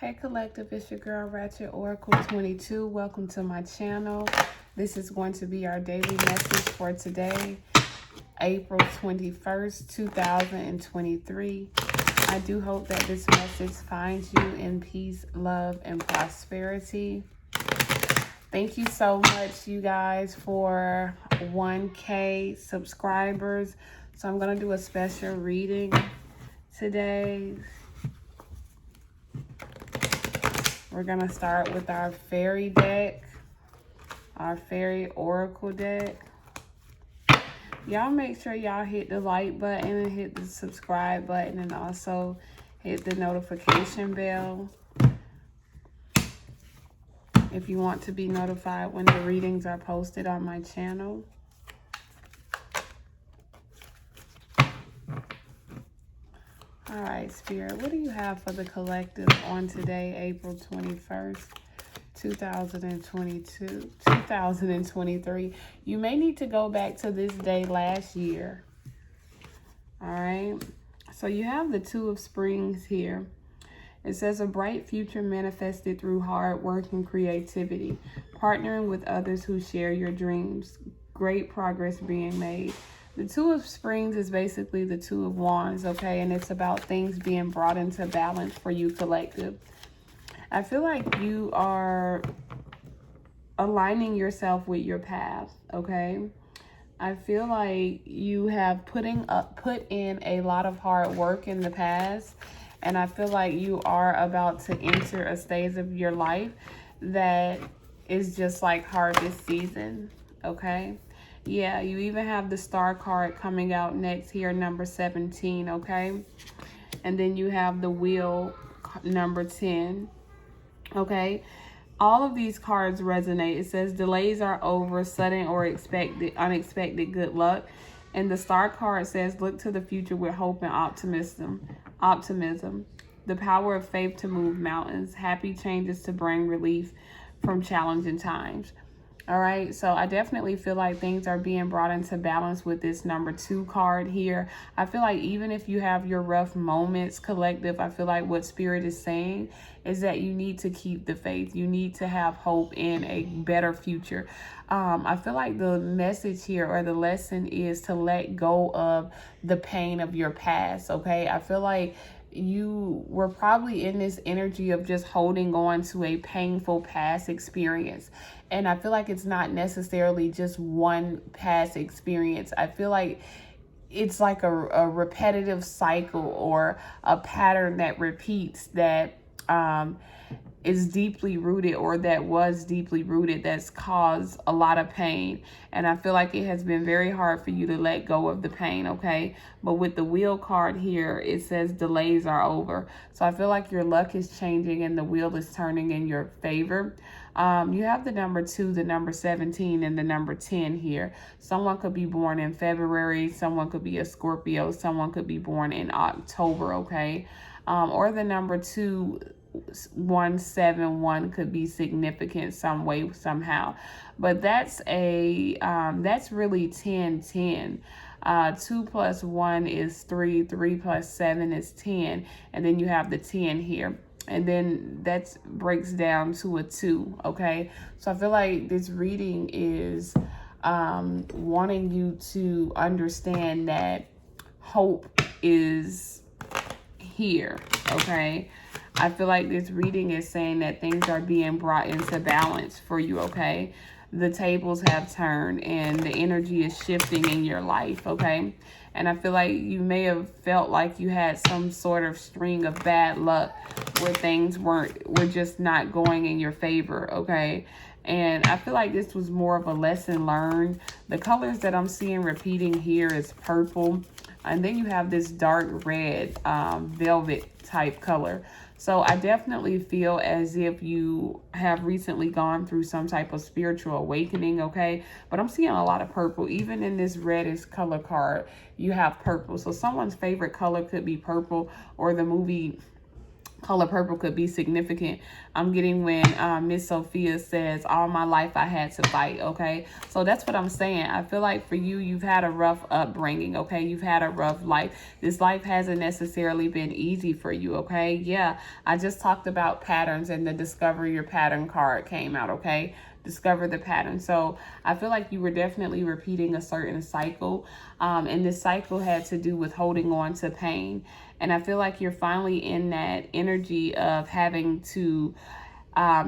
Hey Collective, it's your girl Ratchet Oracle 22. Welcome to my channel. This is going to be our daily message for today, April 21st, 2023. I do hope that this message finds you in peace, love, and prosperity. Thank you so much, you guys, for 1K subscribers. So I'm going to do a special reading today. We're going to start with our fairy deck, our fairy oracle deck. Y'all make sure y'all hit the like button and hit the subscribe button and also hit the notification bell if you want to be notified when the readings are posted on my channel. All right, Spirit, what do you have for the collective on today, April 21st, 2023? You may need to go back to this day last year. All right. So you have the Two of Springs here. It says a bright future manifested through hard work and creativity, partnering with others who share your dreams, great progress being made. The Two of Springs is basically the Two of Wands, okay? And it's about things being brought into balance for you, collective. I feel like you are aligning yourself with your path, okay? I feel like you have put in a lot of hard work in the past, and I feel like you are about to enter a stage of your life that is just like harvest season, okay? Yeah, you even have the Star card coming out next here, number 17, okay? And then you have the Wheel, number 10, okay? All of these cards resonate. It says delays are over, sudden or unexpected good luck. And the Star card says look to the future with hope and optimism. The power of faith to move mountains. Happy changes to bring relief from challenging times. All right, so I definitely feel like things are being brought into balance with this number 2 card here. I feel like even if you have your rough moments, collective, I feel like what Spirit is saying is that you need to keep the faith. You need to have hope in a better future. I feel like the message here or the lesson is to let go of the pain of your past, okay? I feel like you were probably in this energy of just holding on to a painful past experience. And I feel like it's not necessarily just one past experience. I feel like it's like a repetitive cycle or a pattern that repeats that is deeply rooted, or that was deeply rooted, that's caused a lot of pain. And I feel like it has been very hard for you to let go of the pain, okay? But with the Wheel card here, it says delays are over. So I feel like your luck is changing and the wheel is turning in your favor. You have the number 2, the number 17, and the number 10 here. Someone could be born in February. Someone could be a Scorpio. Someone could be born in October, okay? Or the number 2171 could be significant some way, somehow. But that's really 1010. 2 plus 1 is 3. 3 plus 7 is 10. And then you have the 10 here. And then that breaks down to a 2, okay? So I feel like this reading is wanting you to understand that hope is here, okay? I feel like this reading is saying that things are being brought into balance for you, okay? The tables have turned and the energy is shifting in your life, okay? And I feel like you may have felt like you had some sort of string of bad luck where things were just not going in your favor, okay? And I feel like this was more of a lesson learned. The colors that I'm seeing repeating here is purple. And then you have this dark red velvet type color. So I definitely feel as if you have recently gone through some type of spiritual awakening, okay? But I'm seeing a lot of purple. Even in this reddish color card, you have purple. So someone's favorite color could be purple, or the movie Color purple could be significant. I'm getting when Miss Sophia says, all my life I had to fight, okay? So that's what I'm saying. I feel like for you, you've had a rough upbringing, okay? You've had a rough life. This life hasn't necessarily been easy for you, okay? Yeah, I just talked about patterns, and the Discover Your Pattern card came out, okay? Discover the pattern. So I feel like you were definitely repeating a certain cycle, and this cycle had to do with holding on to pain. And I feel like you're finally in that energy of having to,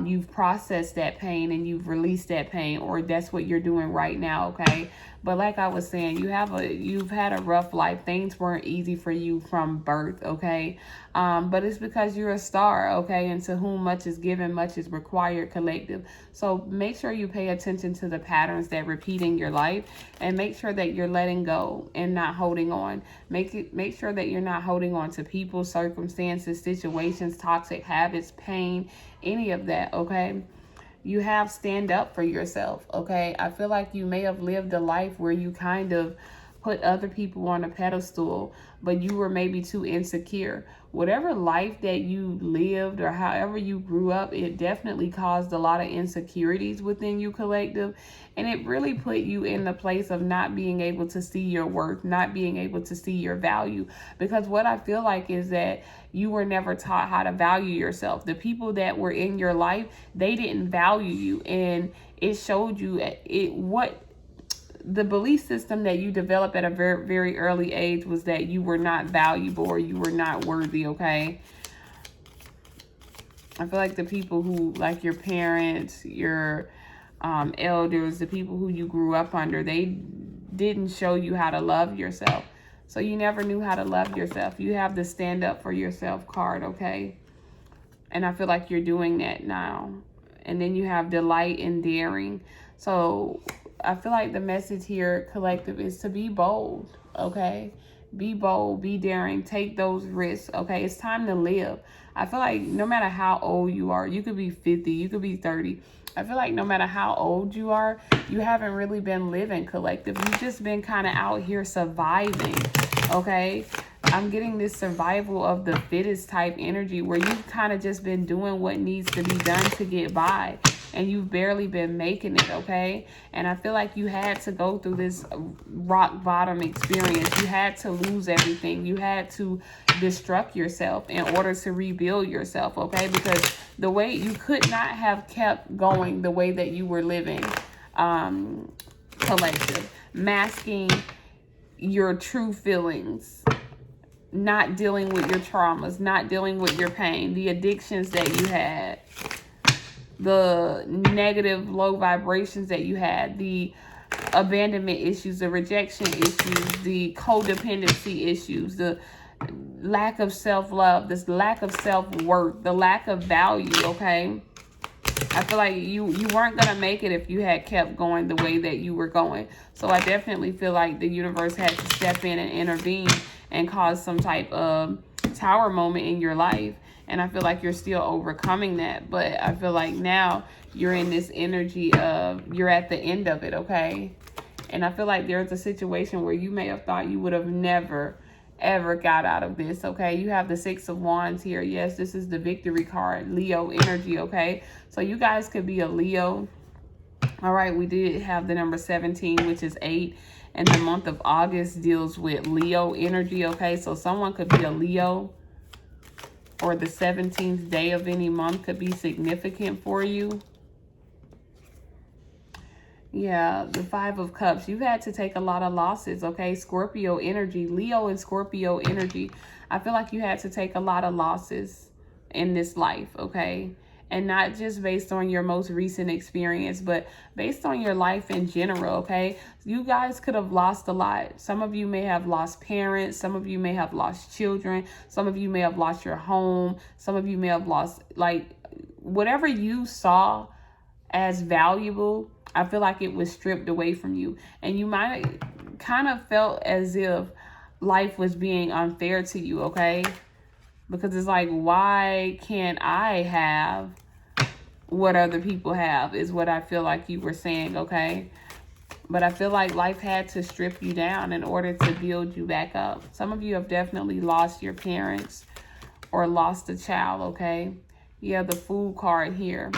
you've processed that pain and you've released that pain, or that's what you're doing right now, okay? But like I was saying, you've had a rough life. Things weren't easy for you from birth, okay? But it's because you're a star, okay? And to whom much is given, much is required, collective. So make sure you pay attention to the patterns that repeat in your life, and make sure that you're letting go and not holding on. Make sure that you're not holding on to people, circumstances, situations, toxic habits, pain, any of that, okay? You have stand up for yourself, okay? I feel like you may have lived a life where you kind of put other people on a pedestal, but you were maybe too insecure. Whatever life that you lived or however you grew up, it definitely caused a lot of insecurities within you, collective. And it really put you in the place of not being able to see your worth, not being able to see your value. Because what I feel like is that you were never taught how to value yourself. The people that were in your life, they didn't value you. And it showed you what the belief system that you developed at a very, very early age was that you were not valuable or you were not worthy, okay? I feel like the people who, like your parents, your elders, the people who you grew up under, they didn't show you how to love yourself. So you never knew how to love yourself. You have the stand up for yourself card, okay? And I feel like you're doing that now. And then you have delight and daring. So I feel like the message here, collective, is to be bold, okay? Be bold, be daring, take those risks, okay? It's time to live. I feel like no matter how old you are, you could be 50, you could be 30. I feel like no matter how old you are, you haven't really been living, collective. You've just been kind of out here surviving, okay? I'm getting this survival of the fittest type energy where you've kind of just been doing what needs to be done to get by. And you've barely been making it, okay? And I feel like you had to go through this rock bottom experience. You had to lose everything. You had to destruct yourself in order to rebuild yourself, okay? Because the way you could not have kept going the way that you were living, collective, masking your true feelings, not dealing with your traumas, not dealing with your pain, the addictions that you had, the negative low vibrations that you had, the abandonment issues, the rejection issues, the codependency issues, the lack of self-love, this lack of self-worth, the lack of value, okay? I feel like you weren't going to make it if you had kept going the way that you were going. So I definitely feel like the universe had to step in and intervene and cause some type of tower moment in your life. And I feel like you're still overcoming that. But I feel like now you're in this energy of you're at the end of it, okay? And I feel like there's a situation where you may have thought you would have never, ever got out of this, okay? You have the Six of Wands here. Yes, this is the victory card, Leo energy, okay? So you guys could be a Leo. All right, we did have the number 17, which is 8. And the month of August deals with Leo energy, okay? So someone could be a Leo, or the 17th day of any month could be significant for you. Yeah, the 5 of Cups. You've had to take a lot of losses, okay? Scorpio energy, Leo and Scorpio energy. I feel like you had to take a lot of losses in this life, okay? And not just based on your most recent experience, but based on your life in general, okay? You guys could have lost a lot. Some of you may have lost parents. Some of you may have lost children. Some of you may have lost your home. Some of you may have lost, like, whatever you saw as valuable, I feel like it was stripped away from you. And you might have kind of felt as if life was being unfair to you, okay? Because it's like, why can't I have what other people have, is what I feel like you were saying, okay? But I feel like life had to strip you down in order to build you back up. Some of you have definitely lost your parents, or lost a child, okay? Yeah, the Fool card here.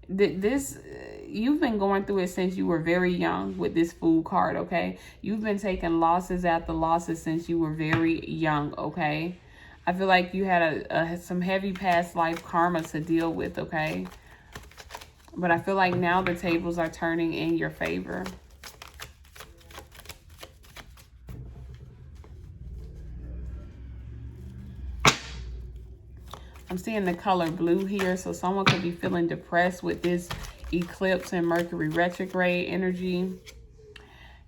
This, you've been going through it since you were very young with this Fool card, okay? You've been taking losses after losses since you were very young, okay? I feel like you had some heavy past life karma to deal with, okay? But I feel like now the tables are turning in your favor. I'm seeing the color blue here, so someone could be feeling depressed with this eclipse and Mercury retrograde energy.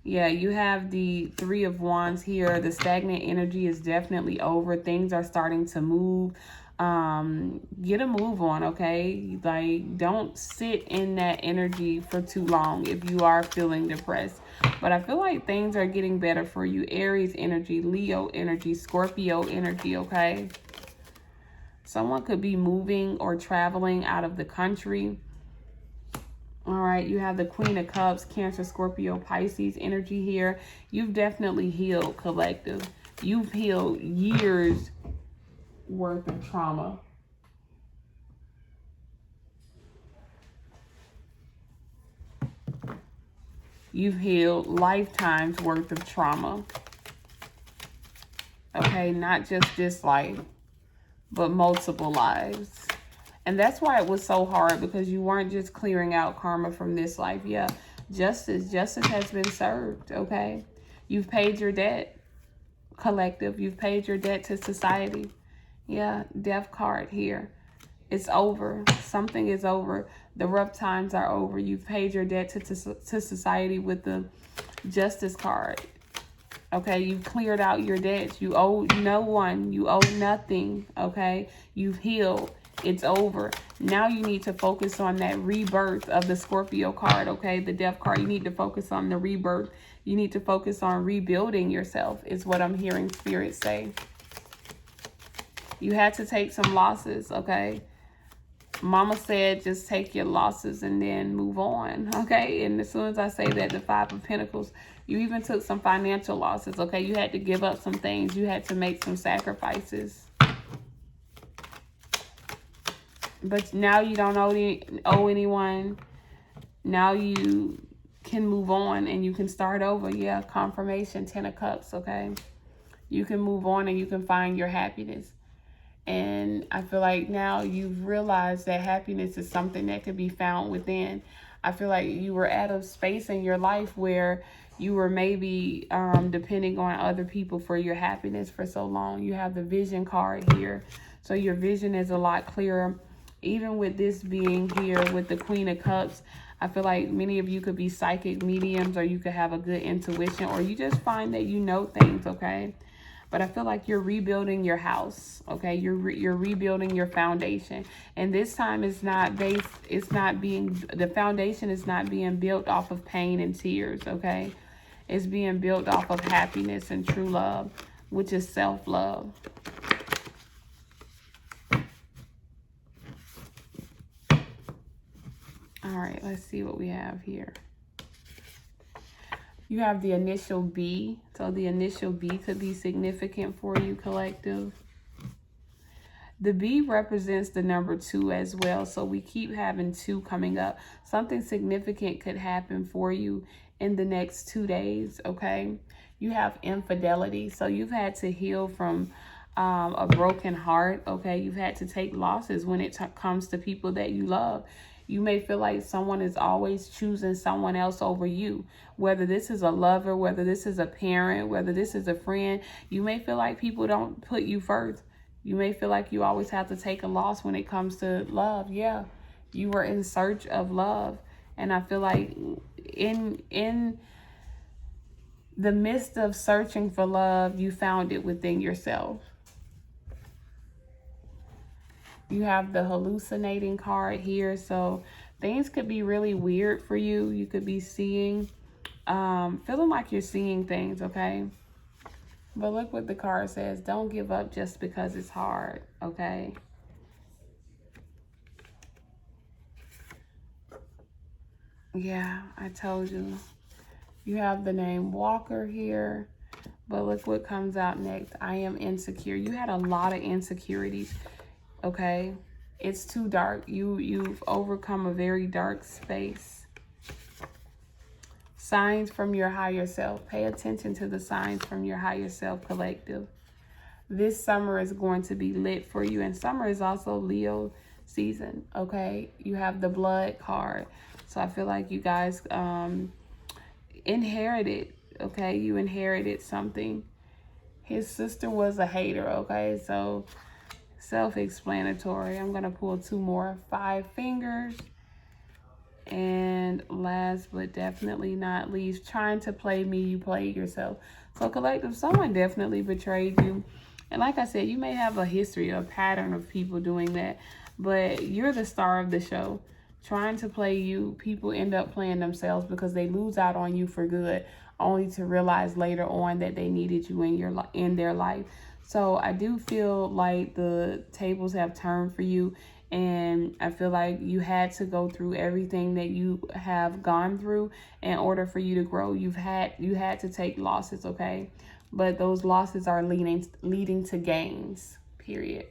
Yeah, you have the Three of Wands here. The stagnant energy is definitely over. Things are starting to move. Get a move on, okay? Like, don't sit in that energy for too long if you are feeling depressed. But I feel like things are getting better for you. Aries energy, Leo energy, Scorpio energy, okay? Someone could be moving or traveling out of the country. All right, you have the Queen of Cups, Cancer, Scorpio, Pisces energy here. You've definitely healed, collective. You've healed years worth of trauma. You've healed lifetimes worth of trauma. Okay, not just this life, but multiple lives. And that's why it was so hard, because you weren't just clearing out karma from this life. Yeah, justice has been served, okay? You've paid your debt, collective. You've paid your debt to society. Yeah, Death card here. It's over. Something is over. The rough times are over. You've paid your debt to society with the Justice card. Okay, you've cleared out your debts. You owe no one. You owe nothing, okay? You've healed. It's over. Now you need to focus on that rebirth of the Scorpio card, okay? The Death card. You need to focus on the rebirth. You need to focus on rebuilding yourself, is what I'm hearing Spirit say. You had to take some losses, okay? Mama said just take your losses and then move on, okay? And as soon as I say that, the Five of Pentacles, you even took some financial losses, okay? You had to give up some things. You had to make some sacrifices. But now you don't owe anyone. Now you can move on and you can start over. Yeah, confirmation, 10 of Cups, okay? You can move on and you can find your happiness. And I feel like now you've realized that happiness is something that could be found within. I feel like you were at a space in your life where you were maybe depending on other people for your happiness for so long. You have the Vision card here. So your vision is a lot clearer. Even with this being here with the Queen of Cups, I feel like many of you could be psychic mediums, or you could have a good intuition, or you just find that you know things, okay? But I feel like you're rebuilding your house, okay? You're rebuilding your foundation. And this time it's not based, the foundation is not being built off of pain and tears, okay? It's being built off of happiness and true love, which is self-love. All right, let's see what we have here. You have the initial B. So the initial B could be significant for you, collective. The B represents the number 2 as well. So we keep having 2 coming up. Something significant could happen for you in the next 2 days, okay? You have infidelity. So you've had to heal from a broken heart, okay? You've had to take losses when it comes to people that you love. You may feel like someone is always choosing someone else over you. Whether this is a lover, whether this is a parent, whether this is a friend, you may feel like people don't put you first. You may feel like you always have to take a loss when it comes to love. Yeah, you were in search of love. And I feel like in the midst of searching for love, you found it within yourself. You have the hallucinating card here. So things could be really weird for you. You could be seeing, feeling like you're seeing things, okay? But look what the card says. Don't give up just because it's hard, okay? Yeah, I told you. You have the name Walker here. But look what comes out next. I am insecure. You had a lot of insecurities, okay? It's too dark. You've overcome a very dark space. Signs from your higher self. Pay attention to the signs from your higher self, collective. This summer is going to be lit for you. And summer is also Leo season, okay? You have the blood card. So I feel like you guys inherited, okay? You inherited something. His sister was a hater, okay? So self-explanatory. I'm going to pull 2 more. 5 fingers. And last but definitely not least, trying to play me, you played yourself. So collective, someone definitely betrayed you. And like I said, you may have a history, a pattern of people doing that, but you're the star of the show. Trying to play you, people end up playing themselves because they lose out on you for good, only to realize later on that they needed you in their life. So I do feel like the tables have turned for you, and I feel like you had to go through everything that you have gone through in order for you to grow. You had to take losses, okay? But those losses are leading to gains, period.